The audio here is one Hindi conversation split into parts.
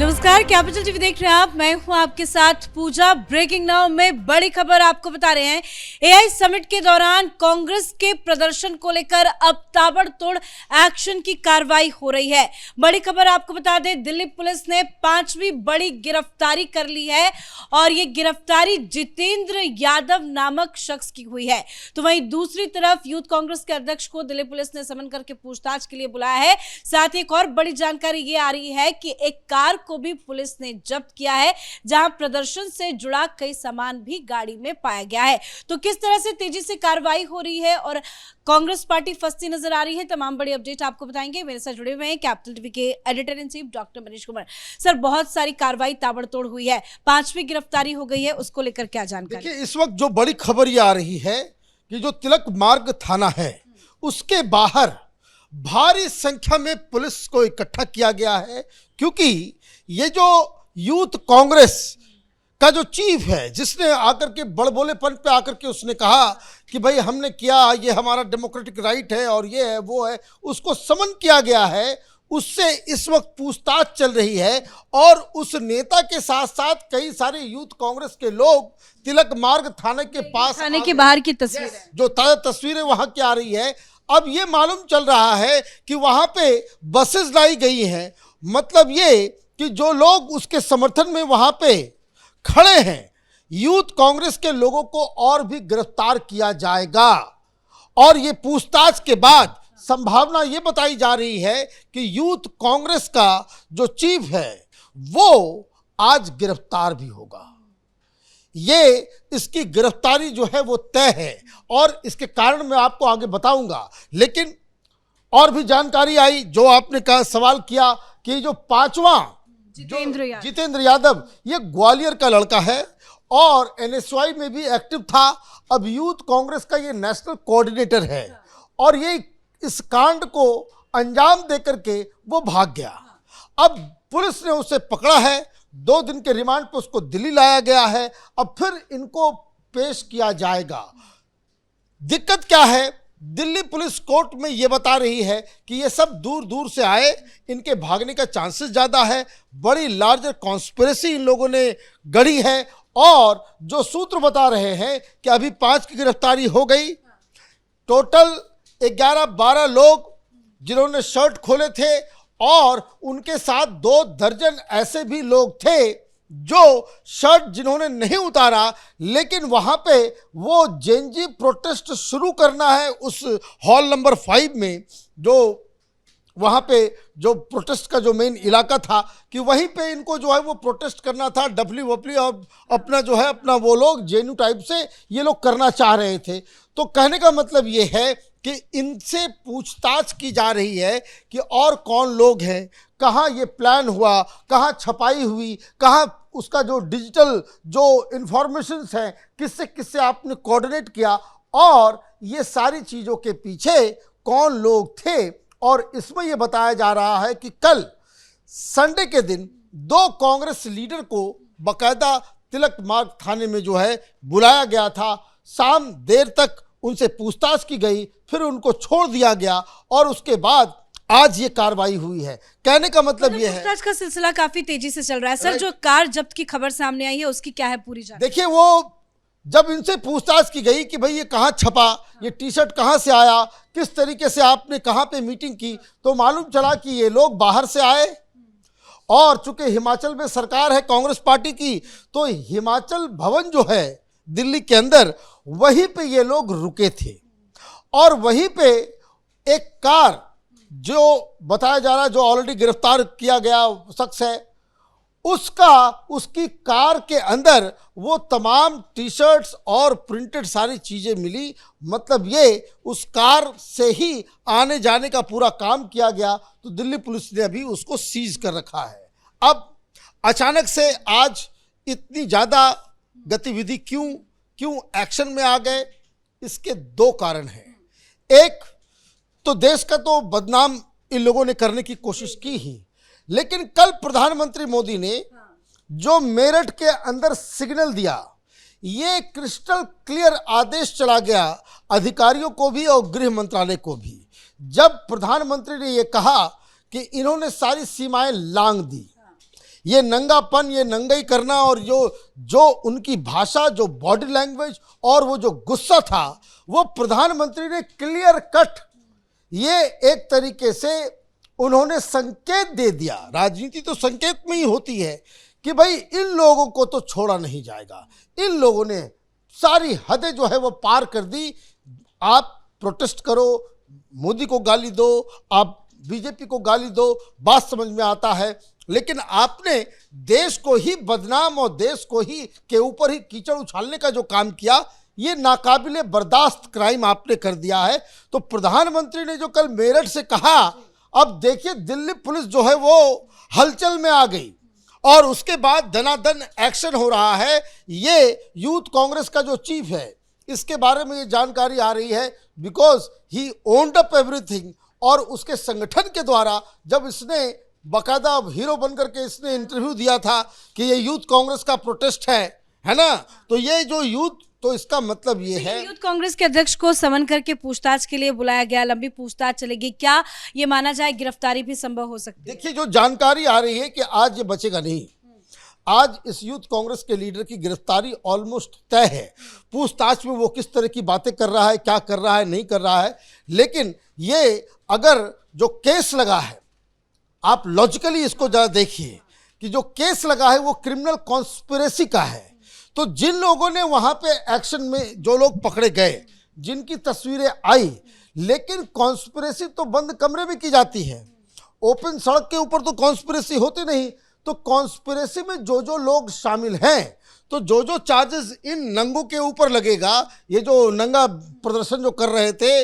नमस्कार, कैपिटल टीवी देख रहे हैं आप। मैं हूं आपके साथ पूजा। ब्रेकिंग नाउ में बड़ी खबर आपको बता रहे हैं। एआई समिट के दौरान कांग्रेस के प्रदर्शन को लेकर अब ताबड़तोड़ एक्शन की कार्रवाई हो रही है। बड़ी खबर आपको बता दें, दिल्ली पुलिस ने 5वीं बड़ी गिरफ्तारी कर ली है और ये गिरफ्तारी जितेंद्र यादव नामक शख्स की हुई है। तो वहीं दूसरी तरफ यूथ कांग्रेस के अध्यक्ष को दिल्ली पुलिस ने समन करके पूछताछ के लिए बुलाया है। साथ ही एक और बड़ी जानकारी ये आ रही है कि एक कार को भी पुलिस ने जब्त किया है, जहां प्रदर्शन से जुड़ा कई सामान भी गाड़ी में पाया गया है। तो किस तरह से तेजी से कार्रवाई हो रही है और कांग्रेस पार्टी फंसती नजर आ रही है, तमाम बड़ी अपडेट आपको बताएंगे। मेरे साथ जुड़े हुए हैं कैपिटल टीवी के editor in chief doctor Manish Kumar. Sir, बहुत सारी कार्रवाई ताबड़तोड़ हुई है, 5वीं गिरफ्तारी हो गई है, उसको लेकर क्या जानकारी? देखिए, इस वक्त जो बड़ी खबर ये आ रही है कि जो तिलक मार्ग थाना है उसके बाहर भारी संख्या में पुलिस को इकट्ठा किया गया है, क्योंकि ये जो यूथ कांग्रेस का जो चीफ है, जिसने आकर के बड़बोलेपन पे आकर के उसने कहा कि भाई हमने किया, ये हमारा डेमोक्रेटिक राइट है और ये है वो है, उसको समन किया गया है। उससे इस वक्त पूछताछ चल रही है और उस नेता के साथ साथ कई सारे यूथ कांग्रेस के लोग तिलक मार्ग थाने के पास, थाने के बाहर की तस्वीर है, जो ताजा तस्वीरें वहां की आ रही है। अब ये मालूम चल रहा है कि वहां पे बसेस लाई गई हैं, मतलब ये कि जो लोग उसके समर्थन में वहां पे खड़े हैं, यूथ कांग्रेस के लोगों को और भी गिरफ्तार किया जाएगा। और ये पूछताछ के बाद संभावना ये बताई जा रही है कि यूथ कांग्रेस का जो चीफ है वो आज गिरफ्तार भी होगा। ये इसकी गिरफ्तारी जो है वो तय है और इसके कारण मैं आपको आगे बताऊंगा। लेकिन और भी जानकारी आई, जो आपने कहा, सवाल किया कि जो 5वां जितेंद्र यादव, ये ग्वालियर का लड़का है और एनएसवाई में भी एक्टिव था। अब यूथ कांग्रेस का ये नेशनल कोऑर्डिनेटर है और ये इस कांड को अंजाम देकर के वो भाग गया। अब पुलिस ने उसे पकड़ा है, 2 दिन के रिमांड पर उसको दिल्ली लाया गया है। अब फिर इनको पेश किया जाएगा। दिक्कत क्या है, दिल्ली पुलिस कोर्ट में ये बता रही है कि ये सब दूर दूर से आए, इनके भागने का चांसेस ज़्यादा है, बड़ी लार्जर कॉन्स्पिरेसी इन लोगों ने गढ़ी है। और जो सूत्र बता रहे हैं कि अभी 5 की गिरफ्तारी हो गई, टोटल 11-12 लोग जिन्होंने शर्ट खोले थे और उनके साथ 2 दर्जन ऐसे भी लोग थे जो शर्ट जिन्होंने नहीं उतारा, लेकिन वहां पे वो जेएनजी प्रोटेस्ट शुरू करना है उस हॉल नंबर 5 में, जो वहाँ पे जो प्रोटेस्ट का जो मेन इलाका था, कि वहीं पे इनको जो है वो प्रोटेस्ट करना था। डफली वफली और अपना जो है अपना वो लोग जेएनयू टाइप से ये लोग करना चाह रहे थे। तो कहने का मतलब ये है कि इनसे पूछताछ की जा रही है कि और कौन लोग हैं, कहाँ ये प्लान हुआ, कहाँ छपाई हुई, कहाँ उसका जो डिजिटल जो इंफॉर्मेशंस हैं, किससे किससे आपने कोऑर्डिनेट किया और ये सारी चीज़ों के पीछे कौन लोग थे। और इसमें यह बताया जा रहा है कि कल संडे के दिन 2 कांग्रेस लीडर को बाकायदा तिलक मार्ग थाने में जो है बुलाया गया था। शाम देर तक उनसे पूछताछ की गई, फिर उनको छोड़ दिया गया और उसके बाद आज ये कार्रवाई हुई है। कहने का मतलब ये है, पूछताछ का सिलसिला काफी तेजी से चल रहा है। सर, जो कार जब्त की खबर सामने आई है उसकी क्या है पूरी जानकारी? देखिए, वो जब इनसे पूछताछ की गई कि भाई ये कहाँ छपा, ये टी शर्ट कहाँ से आया, किस तरीके से आपने कहाँ पे मीटिंग की, तो मालूम चला कि ये लोग बाहर से आए और चूंकि हिमाचल में सरकार है कांग्रेस पार्टी की, तो हिमाचल भवन जो है दिल्ली के अंदर, वहीं पे ये लोग रुके थे और वहीं पे एक कार, जो बताया जा रहा है जो ऑलरेडी गिरफ्तार किया गया शख्स है, उसकी कार के अंदर वो तमाम टी शर्ट्स और प्रिंटेड सारी चीज़ें मिली। मतलब ये उस कार से ही आने जाने का पूरा काम किया गया। तो दिल्ली पुलिस ने अभी उसको सीज कर रखा है। अब अचानक से आज इतनी ज़्यादा गतिविधि क्यों एक्शन में आ गए, इसके 2 कारण हैं। एक तो देश का तो बदनाम इन लोगों ने करने की कोशिश की ही, लेकिन कल प्रधानमंत्री मोदी ने जो मेरठ के अंदर सिग्नल दिया, ये क्रिस्टल क्लियर आदेश चला गया अधिकारियों को भी और गृह मंत्रालय को भी। जब प्रधानमंत्री ने ये कहा कि इन्होंने सारी सीमाएं लांघ दी, ये नंगापन, ये नंगाई करना और जो उनकी भाषा, जो बॉडी लैंग्वेज और वो जो गुस्सा था, वो प्रधानमंत्री ने क्लियर कट ये एक तरीके से उन्होंने संकेत दे दिया। राजनीति तो संकेत में ही होती है कि भाई इन लोगों को तो छोड़ा नहीं जाएगा। इन लोगों ने सारी हदें जो है वो पार कर दी। आप प्रोटेस्ट करो, मोदी को गाली दो, आप बीजेपी को गाली दो, बात समझ में आता है, लेकिन आपने देश को ही बदनाम और देश को ही के ऊपर ही कीचड़ उछालने का जो काम किया, ये नाकाबिले बर्दाश्त क्राइम आपने कर दिया है। तो प्रधानमंत्री ने जो कल मेरठ से कहा, अब देखिए दिल्ली पुलिस जो है वो हलचल में आ गई और उसके बाद धनाधन एक्शन हो रहा है। ये यूथ कांग्रेस का जो चीफ है, इसके बारे में ये जानकारी आ रही है because he owned up everything. और उसके संगठन के द्वारा जब इसने बाकायदा हीरो बनकर के इसने इंटरव्यू दिया था कि ये यूथ कांग्रेस का प्रोटेस्ट है ना, तो ये जो यूथ, तो इसका मतलब ये है यूथ कांग्रेस के अध्यक्ष को समन करके पूछताछ के लिए बुलाया गया, लंबी पूछताछ चलेगी, क्या ये माना जाए गिरफ्तारी भी संभव हो सकती है? देखिए जो जानकारी आ रही है कि आज ये बचेगा नहीं, आज इस यूथ कांग्रेस के लीडर की गिरफ्तारी ऑलमोस्ट तय है। पूछताछ में वो किस तरह की बातें कर रहा है, क्या कर रहा है, नहीं कर रहा है, लेकिन ये अगर जो केस लगा है, आप लॉजिकली इसको जरा देखिए कि जो केस लगा है वो क्रिमिनल कॉन्स्पिरेसी का है। तो जिन लोगों ने वहां पे एक्शन में जो लोग पकड़े गए, जिनकी तस्वीरें आई, लेकिन कॉन्स्पिरेसी तो बंद कमरे में की जाती है, ओपन सड़क के ऊपर तो कॉन्स्पिरेसी होती नहीं। तो कॉन्स्पिरेसी में जो लोग शामिल हैं, तो जो चार्जेस इन नंगों के ऊपर लगेगा, ये जो नंगा प्रदर्शन जो कर रहे थे,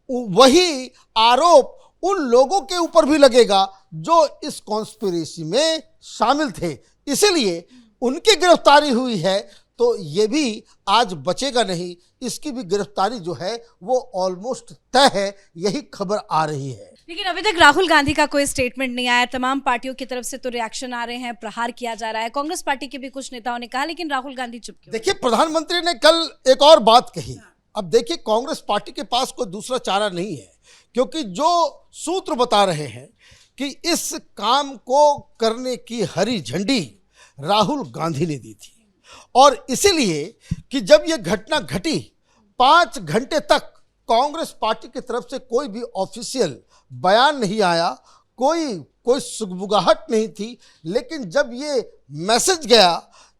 वही आरोप उन लोगों के ऊपर भी लगेगा जो इस कॉन्स्पिरेसी में शामिल थे। इसीलिए उनकी गिरफ्तारी हुई है। तो ये भी आज बचेगा नहीं, इसकी भी गिरफ्तारी जो है वो ऑलमोस्ट तय है, यही खबर आ रही है। लेकिन अभी तक राहुल गांधी का कोई स्टेटमेंट नहीं आया। तमाम पार्टियों की तरफ से तो रिएक्शन आ रहे हैं, प्रहार किया जा रहा है, कांग्रेस पार्टी के भी कुछ नेताओं ने कहा, लेकिन राहुल गांधी चुप क्यों? देखिए प्रधानमंत्री ने कल एक और बात कही। अब देखिए कांग्रेस पार्टी के पास कोई दूसरा चारा नहीं है, क्योंकि जो सूत्र बता रहे हैं कि इस काम को करने की हरी झंडी राहुल गांधी ने दी थी, और इसीलिए कि जब यह घटना घटी 5 घंटे तक कांग्रेस पार्टी की तरफ से कोई भी ऑफिशियल बयान नहीं आया, कोई सुगबुगाहट नहीं थी। लेकिन जब ये मैसेज गया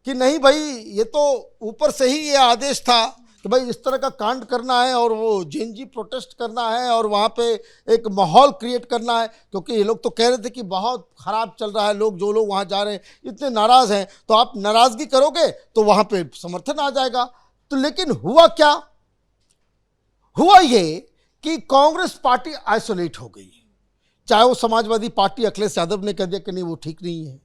कि नहीं भाई, ये तो ऊपर से ही ये आदेश था कि भाई इस तरह का कांड करना है और वो जेएनजी प्रोटेस्ट करना है और वहाँ पे एक माहौल क्रिएट करना है, क्योंकि ये लोग तो कह रहे थे कि बहुत ख़राब चल रहा है, जो लोग वहाँ जा रहे हैं इतने नाराज़ हैं, तो आप नाराज़गी करोगे तो वहाँ पे समर्थन आ जाएगा। तो लेकिन हुआ क्या? हुआ ये कि कांग्रेस पार्टी आइसोलेट हो गई। चाहे वो समाजवादी पार्टी, अखिलेश यादव ने कह दिया कि नहीं वो ठीक नहीं है,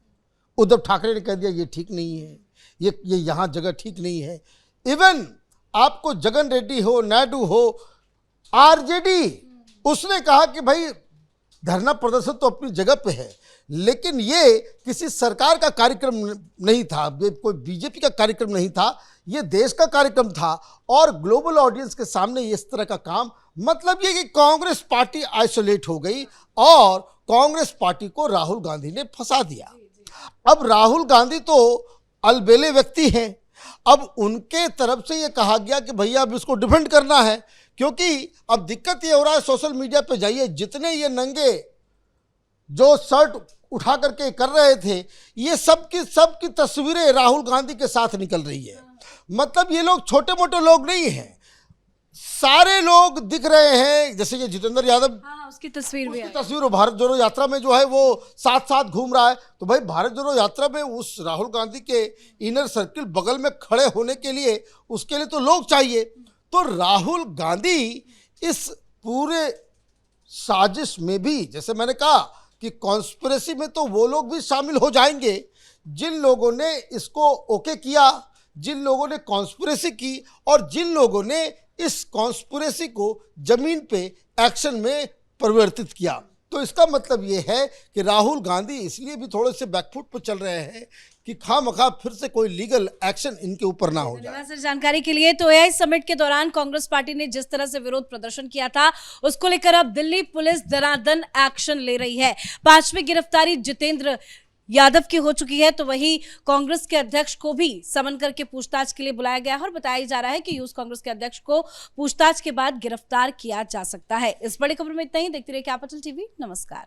उद्धव ठाकरे ने कह दिया ये ठीक नहीं है, ये यहाँ जगह ठीक नहीं है। इवन आपको जगन रेड्डी हो, नायडू हो, आरजेडी, उसने कहा कि भाई धरना प्रदर्शन तो अपनी जगह पे है, लेकिन ये किसी सरकार का कार्यक्रम नहीं था, कोई बीजेपी का कार्यक्रम नहीं था, ये देश का कार्यक्रम था और ग्लोबल ऑडियंस के सामने इस तरह का काम, मतलब ये कि कांग्रेस पार्टी आइसोलेट हो गई और कांग्रेस पार्टी को राहुल गांधी ने फंसा दिया। अब राहुल गांधी तो अलबेले व्यक्ति हैं, अब उनके तरफ से ये कहा गया कि भैया अब इसको डिफेंड करना है, क्योंकि अब दिक्कत ये हो रहा है, सोशल मीडिया पे जाइए, जितने ये नंगे जो शर्ट उठा करके कर रहे थे, ये सबकी तस्वीरें राहुल गांधी के साथ निकल रही है। मतलब ये लोग छोटे मोटे लोग नहीं हैं, सारे लोग दिख रहे हैं। जैसे ये जितेंद्र यादव, उसकी तस्वीर भारत जोड़ो यात्रा में जो है वो साथ साथ घूम रहा है। तो भाई भारत जोड़ो यात्रा में उस राहुल गांधी के इनर सर्किल बगल में खड़े होने के लिए, उसके लिए तो लोग चाहिए। तो राहुल गांधी इस पूरे साजिश में भी, जैसे मैंने कहा कि कॉन्स्पिरेसी में तो वो लोग भी शामिल हो जाएंगे जिन लोगों ने इसको ओके किया, जिन लोगों ने कॉन्स्पिरेसी की और जिन लोगों ने इस कॉन्स्पिरेसी को जमीन पे एक्शन में परिवर्तित किया। तो इसका मतलब ये है कि राहुल गांधी इसलिए भी थोड़े से बैकफुट पर चल रहे हैं कि खामखा फिर से कोई लीगल एक्शन इनके ऊपर ना हो जाए। सर जानकारी के लिए। तो एआई समिट के दौरान कांग्रेस पार्टी ने जिस तरह से विरोध प्रदर्शन किया था, उसको लेकर अब दिल्ली पुलिस दनादन एक्शन ले रही है। 5वीं गिरफ्तारी जितेंद्र यादव की हो चुकी है, तो वही कांग्रेस के अध्यक्ष को भी समन करके पूछताछ के लिए बुलाया गया है और बताया जा रहा है कि यूथ कांग्रेस के अध्यक्ष को पूछताछ के बाद गिरफ्तार किया जा सकता है। इस बड़ी खबर में इतना ही। देखते रहिए कैपिटल टीवी। नमस्कार।